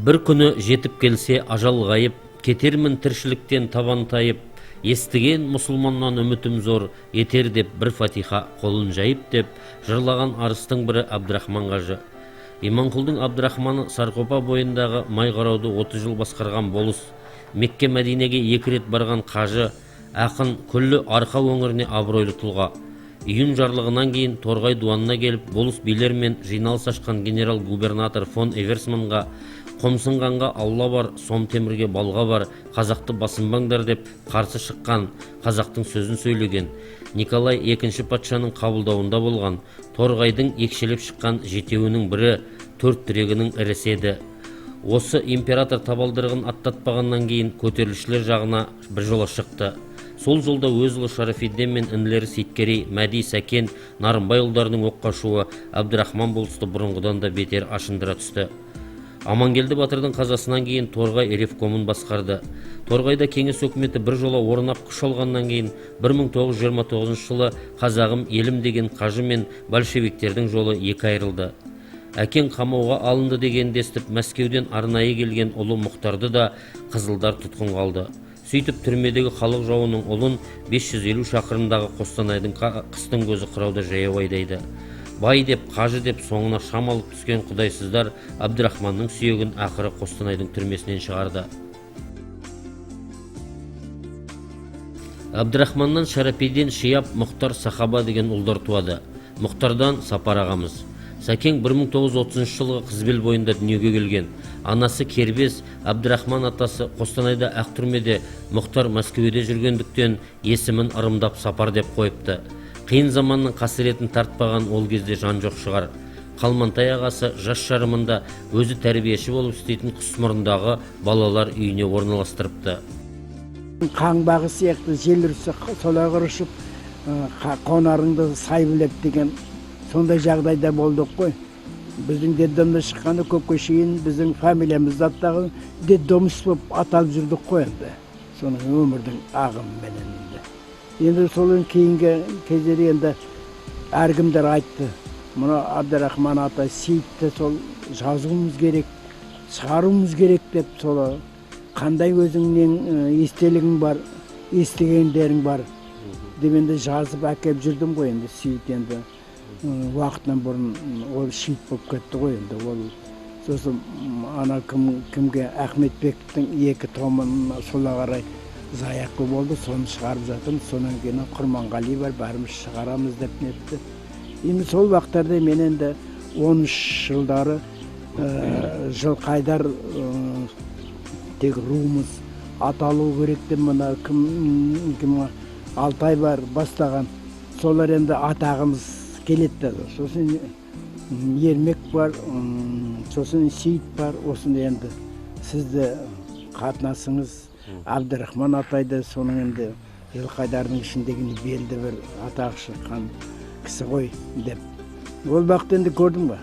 Bir күні жетіп келсе ажал ғайып, кетермін тіршіліктен табан тайып, естіген мұсылманнан үмітім зор, етер деп бір фатиха қолын жайып деп жырлаған арыстың бірі Абдрахман қажы. Иманқұлдың Абдрахманы Сарқопа бойындағы Майғарауды 30 жыл басқарған болыс, Мекке Мәдинеге 2 рет барған қажы, ақын, күллі арқа өңіріне абыройлы тұлға. Июнь жарлығынан кейін Торғай дуанына келіп, болыс билермен жиналыс ашқан генерал-губернатор фон Эверсманға қомсынғанға Алла бар, сом темірге балға бар, қазақты басынбаңдар деп қарсы шыққан, қазақтың сөзін сөйлеген, Николай II патшаның қабылдауында болған, Торғайдың екшелеп шыққан жетеуінің бірі, 4 тірегінің ірісі еді. Осы император табалдырығын аттатпағаннан кейін көтерілісшілер жағына бір жола шықты. Сол жолда өз ұлы Шарафиддин мен інілері Сейткерей, Мәди, Сәкен, Нарымбай ұлдарының оққашуы Абдрахман болысты бұрынғыдан да бетер ашындыра түсті. Амангелді батырдың қазасынан кейін Торғай ревкомын басқарды. Торғайда кеңес өкіметі бір жола орнап күш алғаннан кейін 1929 жылы қазағым елім деген қажы мен большевиктердің жолы екі айырылды. Әкең қамауға алынды дегенді естіп, Мәскеуден арнайы келген ұлы Мұхтарды да қызылдар тұтқын қалды. Сөйтіп түрмедегі халық жауының ұлын 550 шақырымдағы Қостанайдың қыстың көзі қырауда жаяу айдайды. Бай деп, қажы деп соңына шам алып түскен құдайсыздар Абдрахманның сүйегін ақыры Қостанайдың түрмесінен шығарды. Абдрахманнан Шарапиддин, Шияб, Мұхтар, Сахаба деген ұлдар туады. Мұхтардан Сапар ағамыз. Сәкең 1930 жылғы Қызбел бойында дүниеге келген. Анасы Кербез, Абдрахман атасы Қостанайда ақ түрмеде, Мұхтар Мәскеуде жүргендіктен есімін ырымдап Сапар деп қойыпты. Қиын заманның қасіретін тартпаған ол кезде жан жоқ шығар. Қалмантай ағасы жас жарымында өзі тәрбиеші болып істейтін Құсмұрындағы балалар үйіне орналастырыпты. Қаңбағы сияқты желірсі солай құрышып, қонарыңды сай білеп деген сондай жағдайда болдық қой. Біздің деддомда шыққаны көпке шейін біздің фамилиямызды аттағы деддомыс болып аталып жүрдік қой енді. Соның өмірдің ағымыменен. Енді солын кейінгі кездері енді әркімдер айтты. Мұна Абдрахман ата Сейітті сол жазуымыз керек, шығаруымыз керек деп солы қандай өзіңнен естелігің бар, естігендерің бар деменде жазып әкеп жүрдім ғой енді. Сейіт енді уақытынан бұрын ол шейіт болып кетті ғой енді. Ол сосын ана кімге Ахметбектің 2 томын сола қарай заяқы болды, соны шығарып жатырмыз. Сонан кейін Құрманғали бар, бәріміз шығарамыз деп нетті. Енді сол вақтарда мен енді 13 жылдары Жылқайдар тек руымыз аталу керек деп мына кім Алтай бар бастаған. Солар енді атағымыз келетті. Сосын Ермек бар, сосын Сейіт бар. Осында енді сізді қатынасыңыз Абдрахман атайды, соның енді Жылқайдардың ішіндегі белді бір атақ шыққан кісі ғой деп. Ол бақты енді көрдің ба?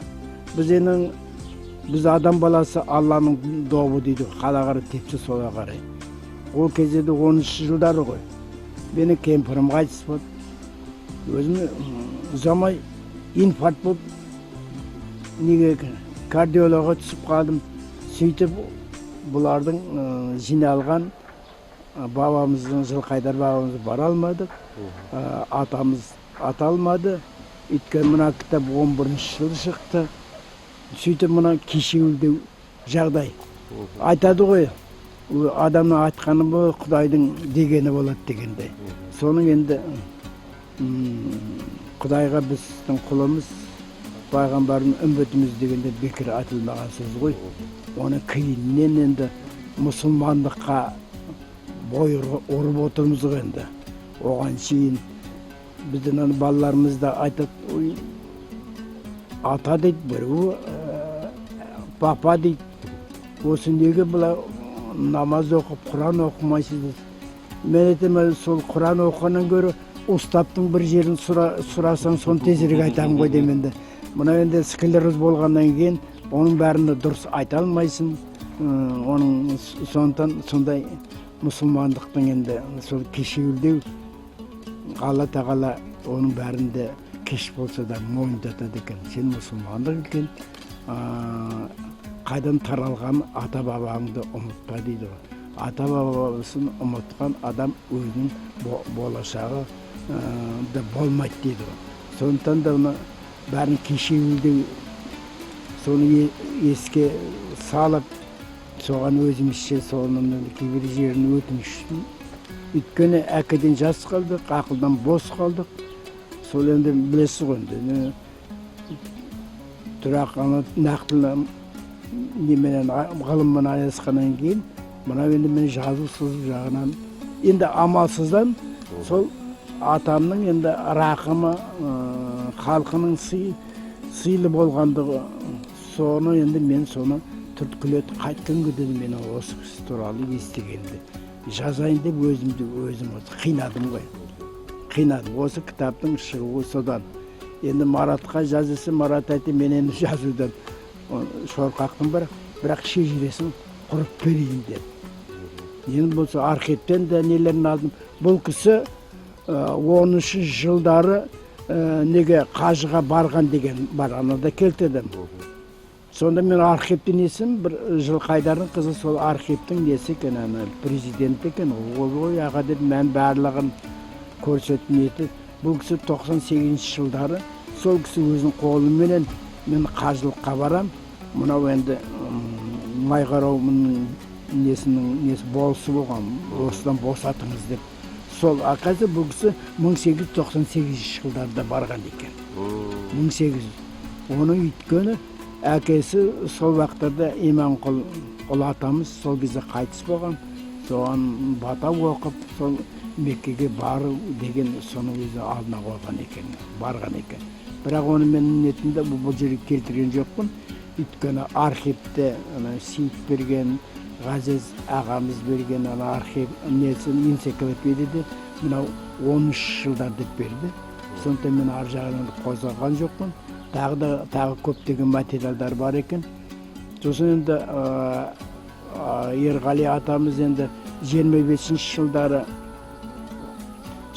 Біз адам баласы Алланың добы дейді, қалағары тепсі сола қарай. Ол кезде 13 жылдары ғой. Мені кемпірім қайтыс болды. Өзіме ұзамай инфаркт болып, неге кардиологқа түсіп қалдым. Сөйтіп бұлардың жиналған бабамыздың, Жылқайдар бабамыз бара алмадық. Атамыз аталмады. Өйткені мына кітап 11-ші жылы шықты. Сөйтіп мына кешеуілдеу жағдай. Айтады ғой, адамның айтқаны бұл Құдайдың дегені болады дегенде. Соның енді Құдайға біздің құлымыз, пайғамбардың үмбетіміз дегенде бекер айтылмаған сөз ғой. Оны кейіннен енді мұсылмандыққа бой ұрып отырмыз ғой енді. Оған шейін біздің балаларымыз да айтады, ата дейді, біреу папа дейді. Осы неге бұла намаз оқып, Құран оқымайсыз. Мен етеме сол Құран оқығаннан гөрі ұстаптың бір жерін сұрасаң, соны тезірек айтамын ғой деменді. Мұна енді склероз болғаннан кейін оның бәрін дұрыс айта алмайсың. Оның сондай мұсылмандықтың енді сол кешеуілдеу, Алла тағала оның бәрінде кеш болса да мойындатады екен. Сен мұсылмандық екен, қайдан таралған ата бабаңды ұмытпа дейді ғой. Ата бабасын ұмытқан адам өзінің болашағы да болмайды дейді ғой. Сондықтан да оны бәрін кешеуілді соны еске салып, соған өзімізше соның кейбір жерін өтініштің. Өйткені әкеден жас қалдық, ақылдан бос қалдық. Сол енді білесіз ғой енді. Тұрақ нақтылы неменен ғылыммен айналысқаннан кейін, мынау енді мен жазу сызу жағынан енді амалсыздан сол атамның енді рақымы, халқының сыйлы болғандығы, соны енді мен соны түрткілет қайтқан күдеді мен осы кісі туралы естігенде жазайын деп өзім қинадым ғой. Қинадым. Осы кітаптың шығуы содан. Енді Маратқа жазысы, Марат айтты, мен енді жазудан шорқақтым бірақ шежіресін құрып берейін деп. Енді болса архивтен де нелерін алдым. Бұл кісі 10-шы жылдары неге қажыға барған деген бар, анада келтедім. Сонда мен архивтен есім, бір Жылқайдардың қызы сол архивтің несі екен, президент екен. Ол ғой аға деп мен барлығын көрсетім еті. Бұл кісі 98 жылдары сол кісі өзінің қолыменен мен қажылыққа барам. Мынау енді Майғарауның несі болысы болған, осыдан босатыңыз деп. Сол ақасы бұл кісі 1898 жылдарда барған екен. 1800. Оның үйткені әкесі сол вақтарда Иманқұл ұлы атамыз сол кезде қайтыс болған. Соған бата оқып, сол Меккеге бару деген соның өзі алдына қойған екен, барған екен. Бірақ оны мен нетінде бұл жерге келтірген жоқпын. Өйткені архивте Сейіт берген, Ғазез ағамыз берген архив несін энциклопедияда мынау 13 жылдар деп берді. Сондықтан мен ар жағынан қозғаған жоқпын. Тағы көптеген материалдар бар екен. Сосын енді Ерғали атамыз енді 25 жылдары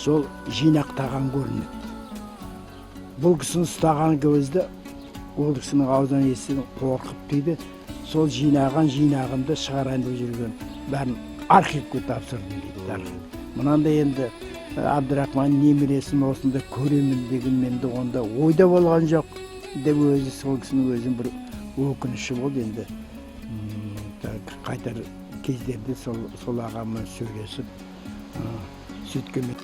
сол жинақтаған көрінеді. Бұл кісінің ұстаған көзді, ол кісінің аузынан естіген қорқып дейді. Сол жинағымды шығарайын деп жүрген бәрін архивке тапсырдым дейді. Мұнанда енді Абдырахман немересін осында көремін деген менде онда ойда болған жоқ деп өзі сол кісінің өзінің бір өкініші болды енді. Қайтар кездерде сол ағаммен сөйлесіп сөйткенмен.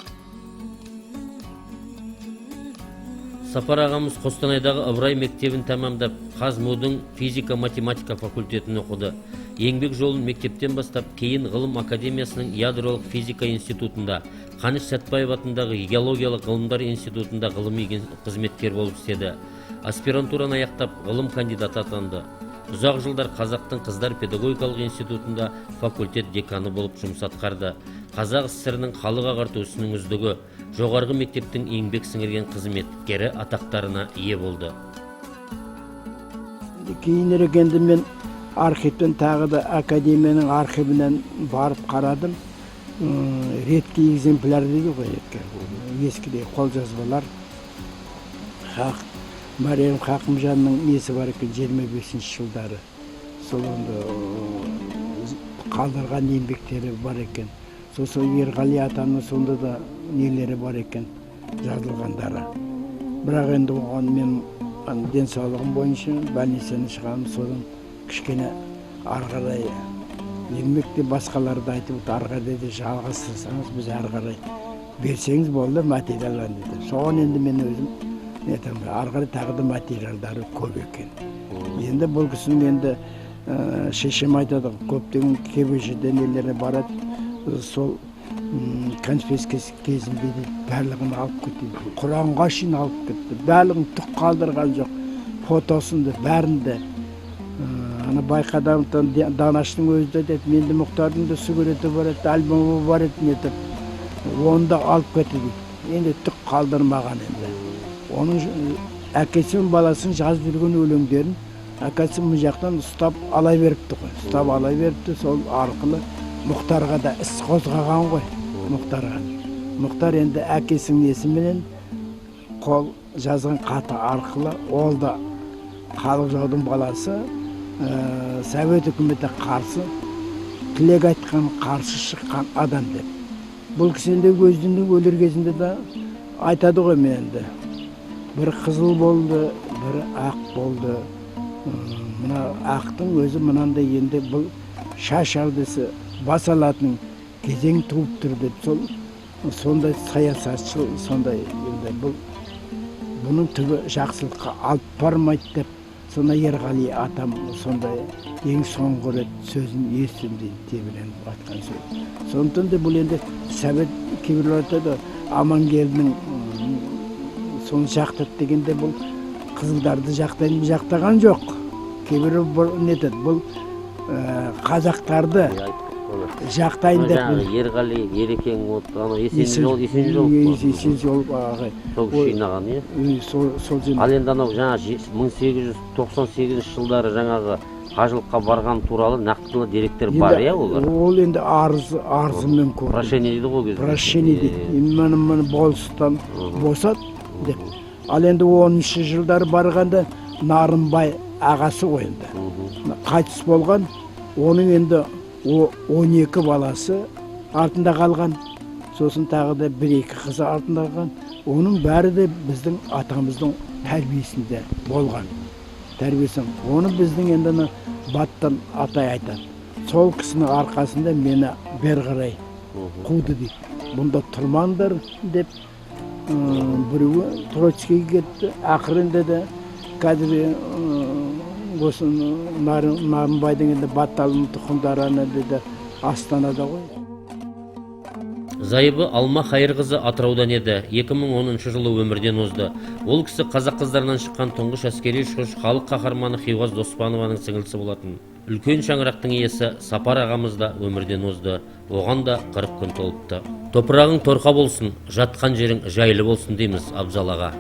Сапар ағамыз Қостанайдағы Ыбырай мектебін тәмамдап, Қазмудың физика-математика факультетін оқыды. Еңбек жолын мектептен бастап, кейін ғылым академиясының ядролық физика институтында, Қаныш Сәтбаев атындағы геологиялық ғылымдар институтында ғылыми қызметкер болып істеді. Аспирантураны аяқтап, ғылым кандидаты атанды. Ұзақ жылдар Қазақтың қыздар педагогикалық институтында факультет деканы болып жұмыс атқарды. Қазақ СССР-ның халық ағарту ісінің үздігі, жоғарғы мектептің еңбек сіңірген қызметкері атақтарына ие болды. Кейінірек енді мен архивтен тағы да академияның архивінен барып қарадым. Редкий экземпляр дейді ғой, ескідей қолжазбалар. Мариям Хақымжанның несі бар екен 25 жылдары. Сол қалдырған еңбектері бар екен. Сосын Ерғали атамның сонда да нелері бар екен, жазылғандары. Бірақ енді оған мен денсаулығым бойынша больницадан шығамын, содан кішкене арғарай еңбекте басқаларды айтып, арғарай де жалғастырсаңыз, біз арғарай берсеңіз болды материалдар деді. Соған енді мен өзім арғарай тағы да материалдары көп екен. Енді бұл кісінің енді шешем айтады, көптеген кебежеде нелері барады, сол конспекция кезінде барлығын алып кетті. Құранға шейін алып кетті. Барлығын түк қалдырған жоқ. Фотосында бәрінде. Байқадамтан Данаштың өзі де деді, менде Мұхтардың да суреті бар еді, альбомы бар еді нетіп. Оны да алып кетті дейді. Енді түк қалдырмаған енді. Оның әкесі мен баласын жазып жүрген өлеңдерін әкесі мұн жақтан ұстап ала беріпті ғой. Ұстап ала беріпті, сол арқылы Мұхтарға да іс қозғаған ғой. Мұхтар енді әкесінің есіменен қол жазған қаты арқылы ол да халық жаудың баласы совет үкіметі қарсы тілек айтқан, қарсы шыққан адам деп. Бұл кісінде көздінің өлер кезінде де айтады ғой мен енді. Бір қызыл болды, бір ақ болды. Мына ақтың өзі мынандай енді бұл шаш алдысы бас алатын кезең туып тұр деп, сондай саясатшыл, сондай енді бұның түбі жақсылыққа алып бармайды деп, сонда Ерғали атам сондай ең соңғы рет сөзін естім дейді, тебіреніп атқан сөз. Сондықтан да бұл енді совет кейбіреулер айтады, Амангелдінің соны жақтады дегенде бұл қызылдарды жақтаған жоқ. Кейбіреулер нетеді, бұл қазақтарды жақтайын деп. Ерғали, Ерекең, Есенжол. Есенжол ағай. Сол кіші жинаған, е? Ал енді анау жаңа 1898 жылдары жаңағы қажылыққа барған туралы нақтылы деректер бар, е олар? Ол енді арзымен көрді. Прошение дейді ғой кезде. Прошение дейді. Мені болыстан босат деп. Ал енді 10-шы жылдары барғанда Нарынбай ағасы ғой енді. Қайтыс болған, оның енді 12 баласы артында қалған, сосын тағы да 1-2 қызы артында қалған. Оның бәрі де біздің атамыздың тәрбиесінде болған. Тәрбиесін. Оны біздің енді баттан атай айтады. Сол кісінің арқасында мені бер қарай қуды дейді. Бұнда тұрмаңдар деп, біреуі Троцкийге кетті. Ақырында да қазір осы Нарынбайдың енді батталының тұқымдараны деді Астанада ғой. Зайыбы Алма Хайырқызы Атыраудан еді. 2010 жылы өмірден озды. Ол кісі қазақ қыздарынан шыққан тұңғыш әскери ұшқыш, халық қаһарманы Хиуаз Доспанованың сіңілісі болатын. Үлкен шаңырақтың иесі Сапар ағамыз да өмірден озды. Оған да 40 күн толыпты. Топырағың торқа болсын, жатқан жерің жайлы болсын дейміз Абзал аға.